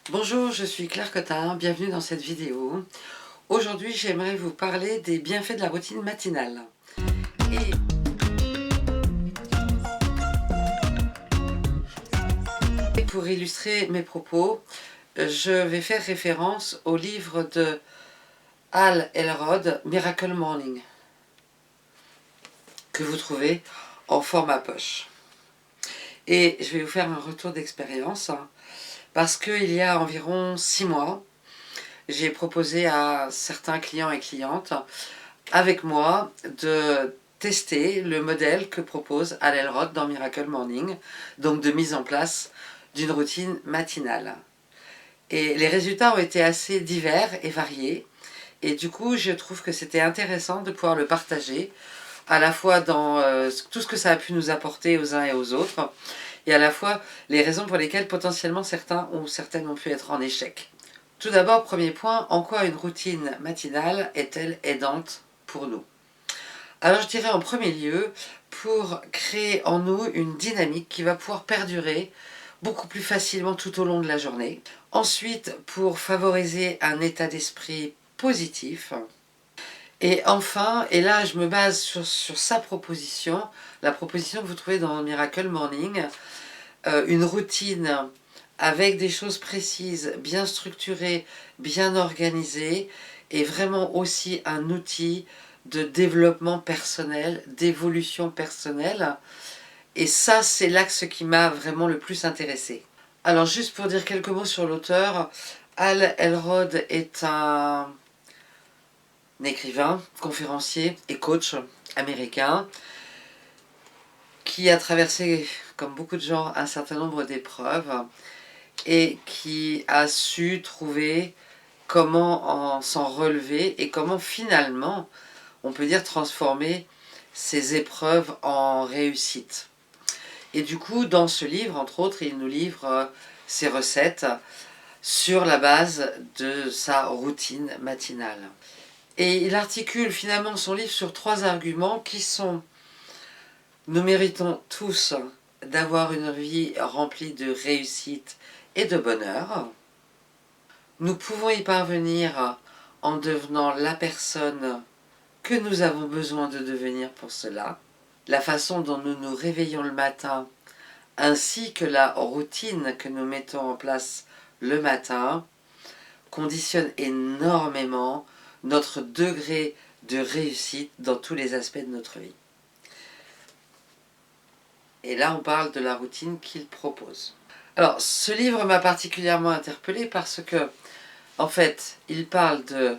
Bonjour, je suis Claire Cotin, bienvenue dans cette vidéo. Aujourd'hui, j'aimerais vous parler des bienfaits de la routine matinale. Et pour illustrer mes propos, je vais faire référence au livre de Hal Elrod, Miracle Morning, que vous trouvez en format poche. Et je vais vous faire un retour d'expérience, parce qu'il y a environ 6 mois, j'ai proposé à certains clients et clientes avec moi de tester le modèle que propose Hal Elrod dans Miracle Morning, donc de mise en place d'une routine matinale. Et les résultats ont été assez divers et variés, et du coup je trouve que c'était intéressant de pouvoir le partager, à la fois dans tout ce que ça a pu nous apporter aux uns et aux autres, et à la fois les raisons pour lesquelles potentiellement certains ou certaines ont pu être en échec. Tout d'abord, premier point, en quoi une routine matinale est-elle aidante pour nous? Alors je dirais en premier lieu, pour créer en nous une dynamique qui va pouvoir perdurer beaucoup plus facilement tout au long de la journée. Ensuite, pour favoriser un état d'esprit positif. Et enfin, et là je me base sur sa proposition, la proposition que vous trouvez dans Miracle Morning, une routine avec des choses précises, bien structurées, bien organisées, est vraiment aussi un outil de développement personnel, d'évolution personnelle. Et ça, c'est l'axe qui m'a vraiment le plus intéressée. Alors, juste pour dire quelques mots sur l'auteur, Hal Elrod est un écrivain, conférencier et coach américain qui a traversé, comme beaucoup de gens, un certain nombre d'épreuves et qui a su trouver comment s'en relever et comment finalement, on peut dire, transformer ces épreuves en réussite. Et du coup, dans ce livre, entre autres, il nous livre ses recettes sur la base de sa routine matinale. Et il articule finalement son livre sur 3 arguments qui sont: nous méritons tous d'avoir une vie remplie de réussite et de bonheur. Nous pouvons y parvenir en devenant la personne que nous avons besoin de devenir pour cela. La façon dont nous nous réveillons le matin, ainsi que la routine que nous mettons en place le matin, conditionne énormément notre degré de réussite dans tous les aspects de notre vie. Et là, on parle de la routine qu'il propose. Alors, ce livre m'a particulièrement interpellée parce que, en fait, il parle de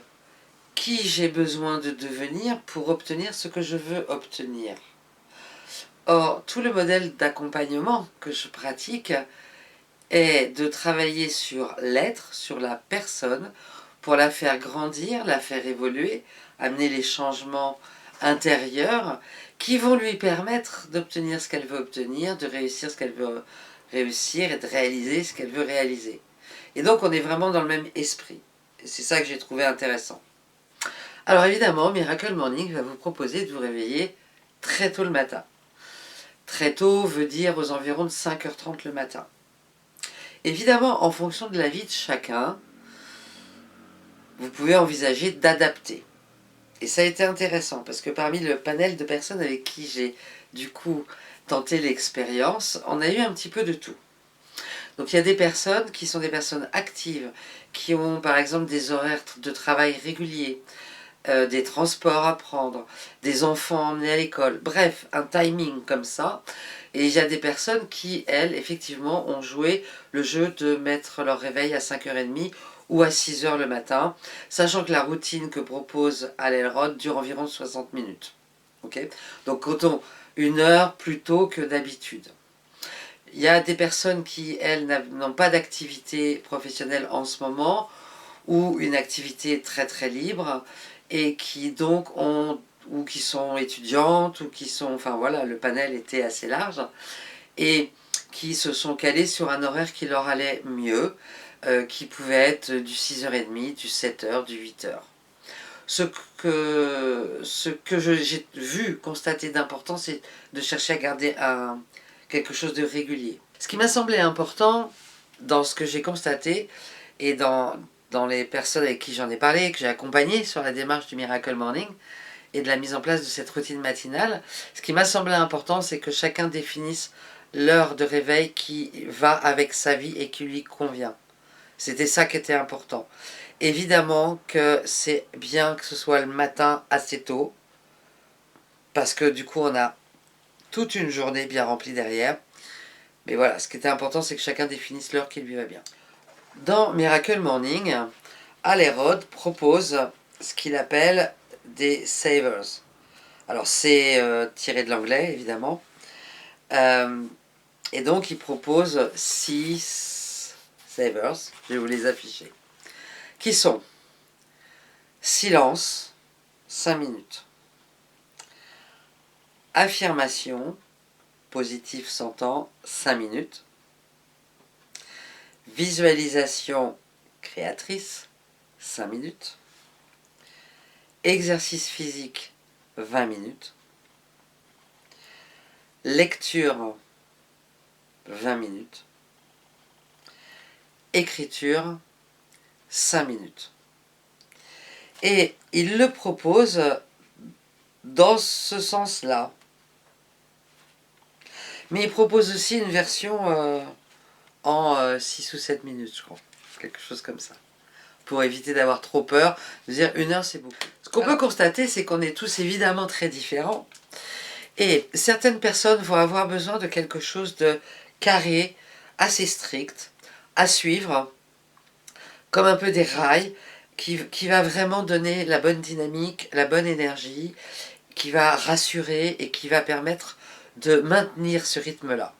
qui j'ai besoin de devenir pour obtenir ce que je veux obtenir. Or, tout le modèle d'accompagnement que je pratique est de travailler sur l'être, sur la personne, pour la faire grandir, la faire évoluer, amener les changements intérieurs qui vont lui permettre d'obtenir ce qu'elle veut obtenir, de réussir ce qu'elle veut réussir et de réaliser ce qu'elle veut réaliser. Et donc on est vraiment dans le même esprit. Et c'est ça que j'ai trouvé intéressant. Alors évidemment, Miracle Morning va vous proposer de vous réveiller très tôt le matin. Très tôt veut dire aux environs de 5h30 le matin. Évidemment, en fonction de la vie de chacun, vous pouvez envisager d'adapter. Et ça a été intéressant, parce que parmi le panel de personnes avec qui j'ai du coup tenté l'expérience, on a eu un petit peu de tout. Donc il y a des personnes qui sont des personnes actives, qui ont par exemple des horaires de travail réguliers, des transports à prendre, des enfants emmenés à l'école, bref, un timing comme ça. Et il y a des personnes qui, elles, effectivement, ont joué le jeu de mettre leur réveil à 5h30 ou à 6h le matin, sachant que la routine que propose Hal Elrod dure environ 60 minutes. Okay, donc comptons 1 heure plus tôt que d'habitude. Il y a des personnes qui, elles, n'ont pas d'activité professionnelle en ce moment, ou une activité très très libre, et qui donc ont, ou qui sont étudiantes, ou qui sont, enfin voilà, le panel était assez large, et qui se sont calés sur un horaire qui leur allait mieux, qui pouvait être du 6h30, du 7h, du 8h. Ce que j'ai vu, constater d'important, c'est de chercher à garder quelque chose de régulier. Ce qui m'a semblé important, dans ce que j'ai constaté et dans les personnes avec qui j'en ai parlé, que j'ai accompagné sur la démarche du Miracle Morning et de la mise en place de cette routine matinale, ce qui m'a semblé important, c'est que chacun définisse l'heure de réveil qui va avec sa vie et qui lui convient. C'était ça qui était important. Évidemment que c'est bien que ce soit le matin assez tôt, parce que du coup on a toute une journée bien remplie derrière. Mais voilà, ce qui était important, c'est que chacun définisse l'heure qui lui va bien. Dans Miracle Morning, Hal Elrod propose ce qu'il appelle des savers. Alors c'est tiré de l'anglais, évidemment. Et donc il propose 6 savers, je vais vous les afficher, qui sont silence, 5 minutes. Affirmation, positif s'entend, 5 minutes. Visualisation créatrice, 5 minutes. Exercice physique, 20 minutes. Lecture, 20 minutes. Écriture, 5 minutes. Et il le propose dans ce sens-là. Mais il propose aussi une version en 6 ou 7 minutes, je crois. Quelque chose comme ça. Pour éviter d'avoir trop peur, de dire 1 heure c'est beaucoup. Ce qu'on peut constater, c'est qu'on est tous évidemment très différents. Et certaines personnes vont avoir besoin de quelque chose de carré, assez strict, à suivre, comme un peu des rails, qui va vraiment donner la bonne dynamique, la bonne énergie, qui va rassurer et qui va permettre de maintenir ce rythme-là.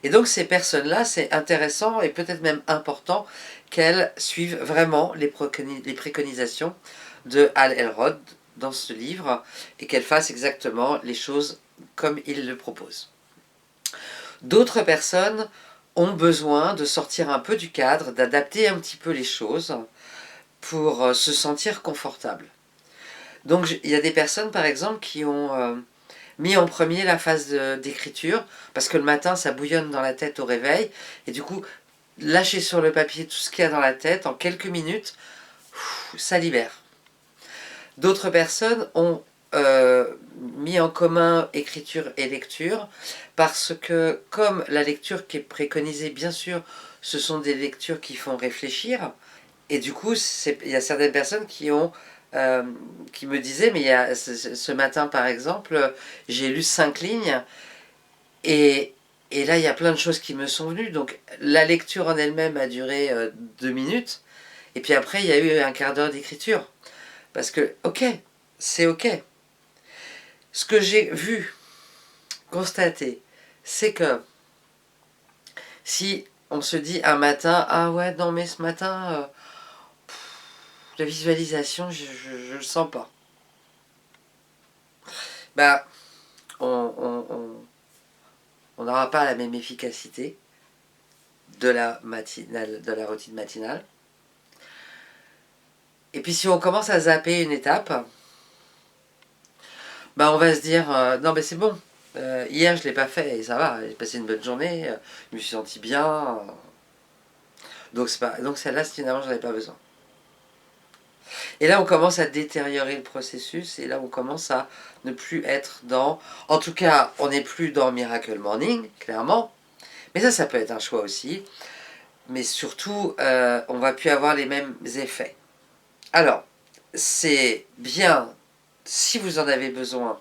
Et donc ces personnes-là, c'est intéressant et peut-être même important qu'elles suivent vraiment les préconisations de Hal Elrod dans ce livre et qu'elles fassent exactement les choses comme il le propose. D'autres personnes ont besoin de sortir un peu du cadre, d'adapter un petit peu les choses pour se sentir confortable. Donc il y a des personnes par exemple qui ont mis en premier la phase d'écriture, parce que le matin ça bouillonne dans la tête au réveil, et du coup lâcher sur le papier tout ce qu'il y a dans la tête en quelques minutes, ça libère. D'autres personnes ont mis en commun écriture et lecture, parce que comme la lecture qui est préconisée, bien sûr, ce sont des lectures qui font réfléchir, et du coup il y a certaines personnes qui me disaient, mais ce matin par exemple, j'ai lu 5 lignes, et là il y a plein de choses qui me sont venues, donc la lecture en elle-même a duré 2 minutes, et puis après il y a eu un quart d'heure d'écriture, parce que ok, c'est ok. Ce que j'ai vu, constaté, c'est que si on se dit un matin, ah ouais, non mais ce matin, la visualisation, je le sens pas. Bah, on n'aura pas la même efficacité de la routine matinale. Et puis si on commence à zapper une étape, bah on va se dire, non mais c'est bon, hier je l'ai pas fait et ça va, j'ai passé une bonne journée, je me suis senti bien. Donc celle-là, finalement, j'en ai pas besoin. Et là, on commence à détériorer le processus, et là, on commence à ne plus être dans... En tout cas, on n'est plus dans Miracle Morning, clairement. Mais ça peut être un choix aussi. Mais surtout, on va plus avoir les mêmes effets. Alors, c'est bien, si vous en avez besoin,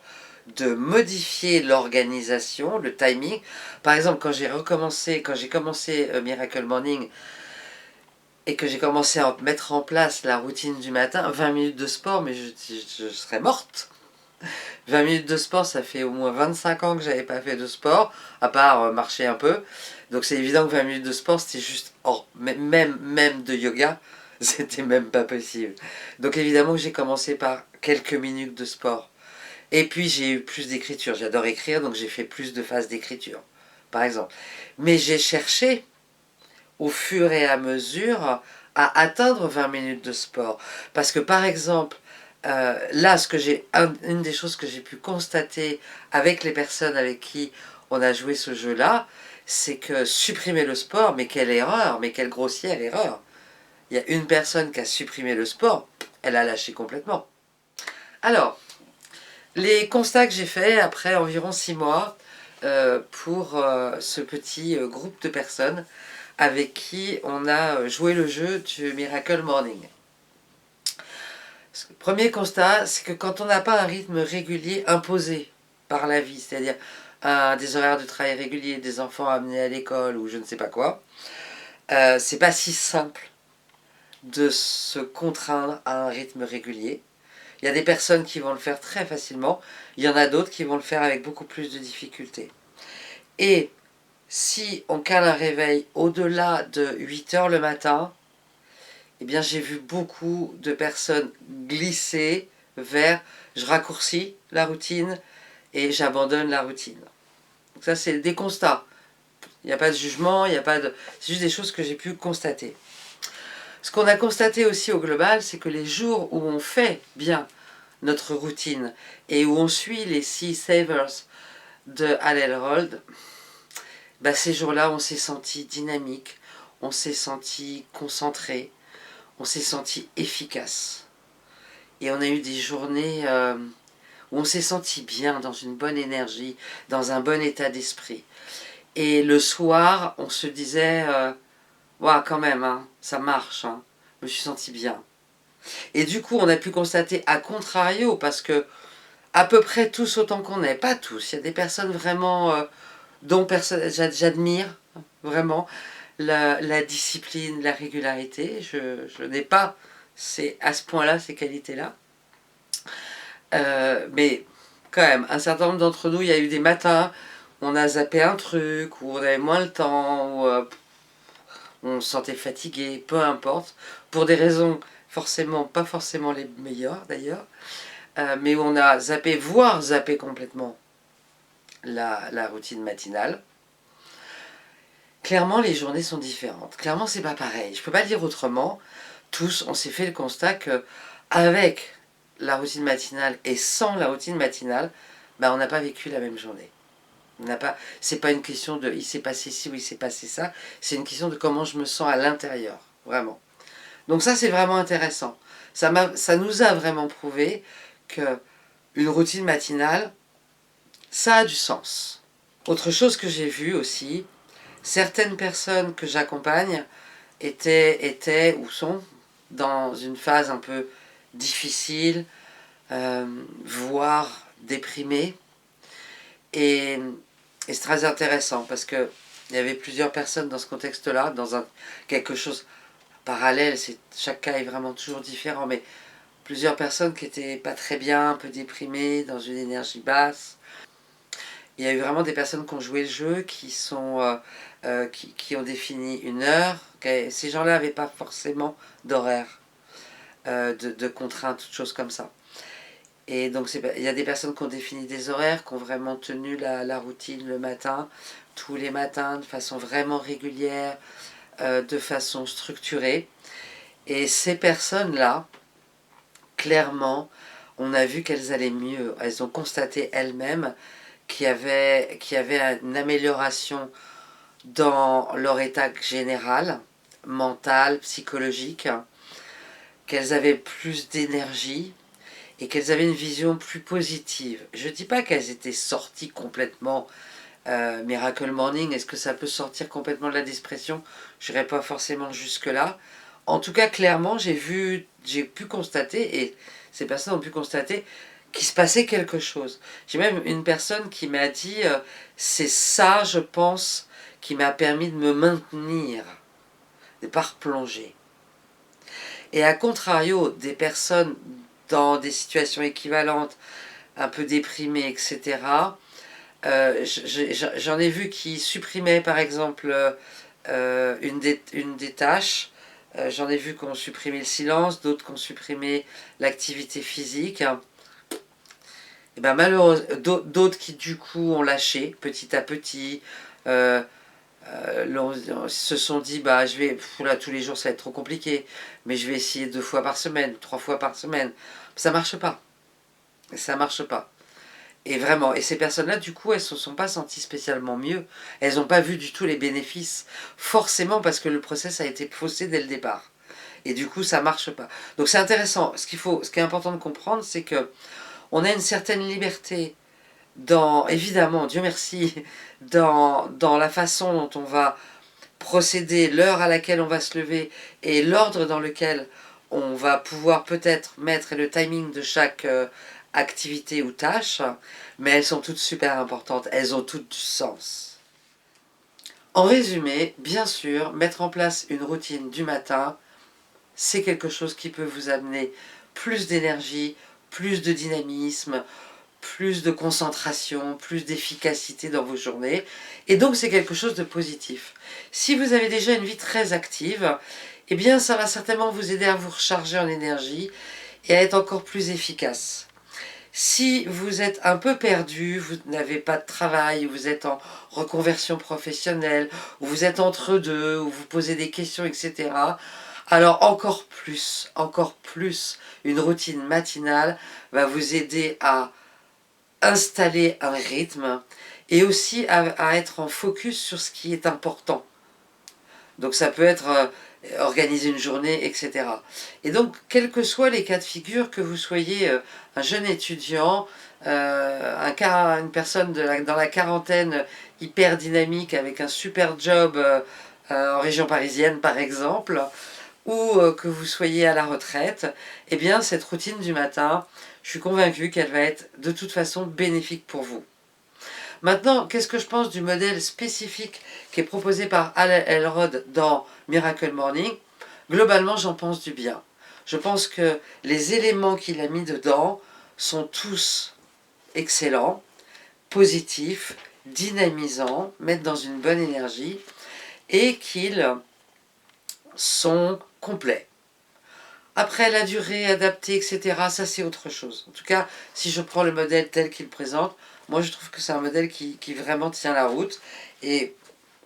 de modifier l'organisation, le timing. Par exemple, quand j'ai commencé Miracle Morning, et que j'ai commencé à mettre en place la routine du matin, 20 minutes de sport, mais je serais morte. 20 minutes de sport, ça fait au moins 25 ans que j'avais pas fait de sport, à part marcher un peu. Donc c'est évident que 20 minutes de sport, c'était juste hors, même de yoga, c'était même pas possible. Donc évidemment que j'ai commencé par quelques minutes de sport. Et puis j'ai eu plus d'écriture, j'adore écrire, donc j'ai fait plus de phases d'écriture, par exemple. Mais j'ai cherché au fur et à mesure à atteindre 20 minutes de sport. Parce que par exemple, là, une des choses que j'ai pu constater avec les personnes avec qui on a joué ce jeu-là, c'est que supprimer le sport, mais quelle erreur, mais quelle grossière erreur. Il y a une personne qui a supprimé le sport, elle a lâché complètement. Alors, les constats que j'ai faits après environ 6 mois pour ce petit groupe de personnes avec qui on a joué le jeu du Miracle Morning. Le premier constat, c'est que quand on n'a pas un rythme régulier imposé par la vie, c'est-à-dire des horaires de travail réguliers, des enfants amenés à l'école ou je ne sais pas quoi, c'est pas si simple de se contraindre à un rythme régulier. Il y a des personnes qui vont le faire très facilement, il y en a d'autres qui vont le faire avec beaucoup plus de difficultés. Et si on cale un réveil au-delà de 8 heures le matin, eh bien j'ai vu beaucoup de personnes glisser vers je raccourcis la routine et j'abandonne la routine. Donc ça c'est des constats. Il n'y a pas de jugement, il n'y a pas de... c'est juste des choses que j'ai pu constater. Ce qu'on a constaté aussi au global, c'est que les jours où on fait bien notre routine et où on suit les 6 savers de Hal Elrod, bah ces jours-là on s'est senti dynamique, on s'est senti concentré, on s'est senti efficace. Et on a eu des journées où on s'est senti bien, dans une bonne énergie, dans un bon état d'esprit. Et le soir, on se disait, ouais, quand même, hein, ça marche, hein, je me suis senti bien. Et du coup, on a pu constater, à contrario, parce que à peu près tous autant qu'on est, pas tous, il y a des personnes vraiment dont j'admire vraiment la discipline, la régularité. Je n'ai pas à ce point-là ces qualités-là. Mais quand même, un certain nombre d'entre nous, il y a eu des matins où on a zappé un truc, où on avait moins le temps, où on se sentait fatigué, peu importe, pour des raisons forcément, pas forcément les meilleures d'ailleurs, mais où on a zappé, voire zappé complètement la routine matinale. Clairement, les journées sont différentes. Clairement, c'est pas pareil. Je peux pas le dire autrement. Tous, on s'est fait le constat que avec la routine matinale et sans la routine matinale, ben, on n'a pas vécu la même journée. C'est pas une question de il s'est passé ci ou il s'est passé ça, c'est une question de comment je me sens à l'intérieur, vraiment. Donc ça, c'est vraiment intéressant. Ça nous a vraiment prouvé que une routine matinale, ça a du sens. Autre chose que j'ai vu aussi, certaines personnes que j'accompagne étaient ou sont dans une phase un peu difficile, voire déprimée. Et c'est très intéressant parce que il y avait plusieurs personnes dans ce contexte-là, dans quelque chose parallèle, chaque cas est vraiment toujours différent, mais plusieurs personnes qui étaient pas très bien, un peu déprimées, dans une énergie basse. Il y a eu vraiment des personnes qui ont joué le jeu, qui ont défini une heure. Ces gens-là n'avaient pas forcément d'horaire, de contraintes, toutes choses comme ça. Et donc il y a des personnes qui ont défini des horaires, qui ont vraiment tenu la routine le matin, tous les matins, de façon vraiment régulière, de façon structurée. Et ces personnes-là, clairement, on a vu qu'elles allaient mieux. Elles ont constaté elles-mêmes qu'il y avait une amélioration dans leur état général, mental, psychologique, qu'elles avaient plus d'énergie et qu'elles avaient une vision plus positive. Je ne dis pas qu'elles étaient sorties complètement Miracle Morning. Est-ce que ça peut sortir complètement de la dépression? Je n'irai pas forcément jusque-là. En tout cas, clairement, j'ai pu constater, et ces personnes ont pu constater, qu'il se passait quelque chose. J'ai même une personne qui m'a dit c'est ça, je pense, qui m'a permis de me maintenir, de ne pas replonger. Et à contrario, des personnes dans des situations équivalentes, un peu déprimées, etc., j'en ai vu qui supprimaient par exemple une des tâches. J'en ai vu qui ont supprimé le silence, d'autres qui ont supprimé l'activité physique. Et ben malheureusement, d'autres qui du coup ont lâché petit à petit, se sont dit bah là tous les jours ça va être trop compliqué, mais je vais essayer 2 fois par semaine, 3 fois par semaine. Ça marche pas. Ça marche pas. Et vraiment, et ces personnes-là, du coup, elles ne se sont pas senties spécialement mieux. Elles n'ont pas vu du tout les bénéfices, forcément parce que le process a été faussé dès le départ. Et du coup, ça ne marche pas. Donc c'est intéressant. Ce qui est important de comprendre, c'est que on a une certaine liberté dans, évidemment, Dieu merci, dans la façon dont on va procéder, l'heure à laquelle on va se lever et l'ordre dans lequel on va pouvoir peut-être mettre le timing de chaque activité ou tâche, mais elles sont toutes super importantes, elles ont toutes du sens. En résumé, bien sûr, mettre en place une routine du matin, c'est quelque chose qui peut vous amener plus d'énergie, plus de dynamisme, plus de concentration, plus d'efficacité dans vos journées. Et donc c'est quelque chose de positif. Si vous avez déjà une vie très active, eh bien ça va certainement vous aider à vous recharger en énergie et à être encore plus efficace. Si vous êtes un peu perdu, vous n'avez pas de travail, vous êtes en reconversion professionnelle, ou vous êtes entre deux, ou vous posez des questions, etc., alors encore plus, une routine matinale va vous aider à installer un rythme et aussi à être en focus sur ce qui est important. Donc ça peut être organiser une journée, etc. Et donc, quels que soient les cas de figure, que vous soyez un jeune étudiant, une personne dans la quarantaine hyper dynamique avec un super job en région parisienne par exemple, ou que vous soyez à la retraite, eh bien cette routine du matin, je suis convaincue qu'elle va être de toute façon bénéfique pour vous. Maintenant, qu'est-ce que je pense du modèle spécifique qui est proposé par Hal Elrod dans Miracle Morning? Globalement, j'en pense du bien. Je pense que les éléments qu'il a mis dedans sont tous excellents, positifs, dynamisants, mettent dans une bonne énergie et qu'ils sont complets. Après, la durée adaptée, etc., ça c'est autre chose. En tout cas, si je prends le modèle tel qu'il présente, moi je trouve que c'est un modèle qui vraiment tient la route. Et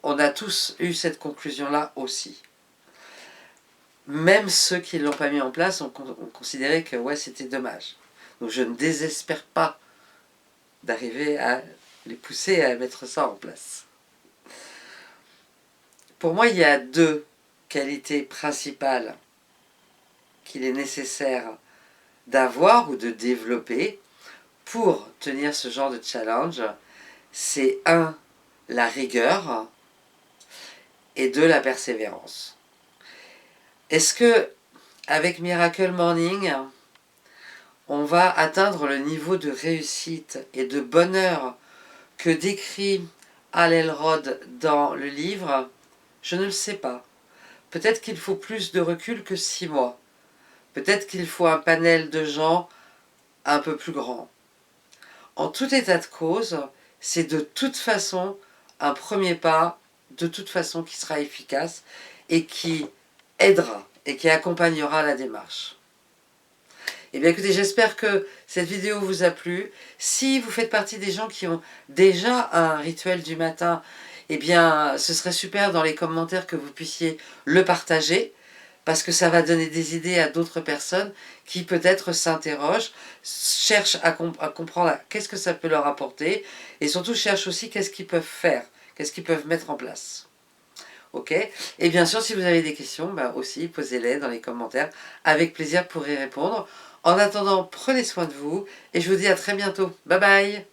on a tous eu cette conclusion-là aussi. Même ceux qui ne l'ont pas mis en place ont considéré que ouais, c'était dommage. Donc je ne désespère pas d'arriver à les pousser à mettre ça en place. Pour moi, il y a deux qualités principales qu'il est nécessaire d'avoir ou de développer pour tenir ce genre de challenge. C'est 1, la rigueur, et 2, la persévérance. Est-ce que avec Miracle Morning, on va atteindre le niveau de réussite et de bonheur que décrit Hal Elrod dans le livre? Je ne le sais pas. Peut-être qu'il faut plus de recul que 6 mois. Peut-être qu'il faut un panel de gens un peu plus grand. En tout état de cause, c'est de toute façon un premier pas, de toute façon qui sera efficace et qui aidera et qui accompagnera la démarche. Eh bien écoutez, j'espère que cette vidéo vous a plu. Si vous faites partie des gens qui ont déjà un rituel du matin, eh bien ce serait super dans les commentaires que vous puissiez le partager, parce que ça va donner des idées à d'autres personnes qui peut-être s'interrogent, cherchent à comprendre qu'est-ce que ça peut leur apporter, et surtout cherchent aussi qu'est-ce qu'ils peuvent faire, qu'est-ce qu'ils peuvent mettre en place. Ok? Et bien sûr, si vous avez des questions, aussi posez-les dans les commentaires, avec plaisir pour y répondre. En attendant, prenez soin de vous, et je vous dis à très bientôt. Bye bye!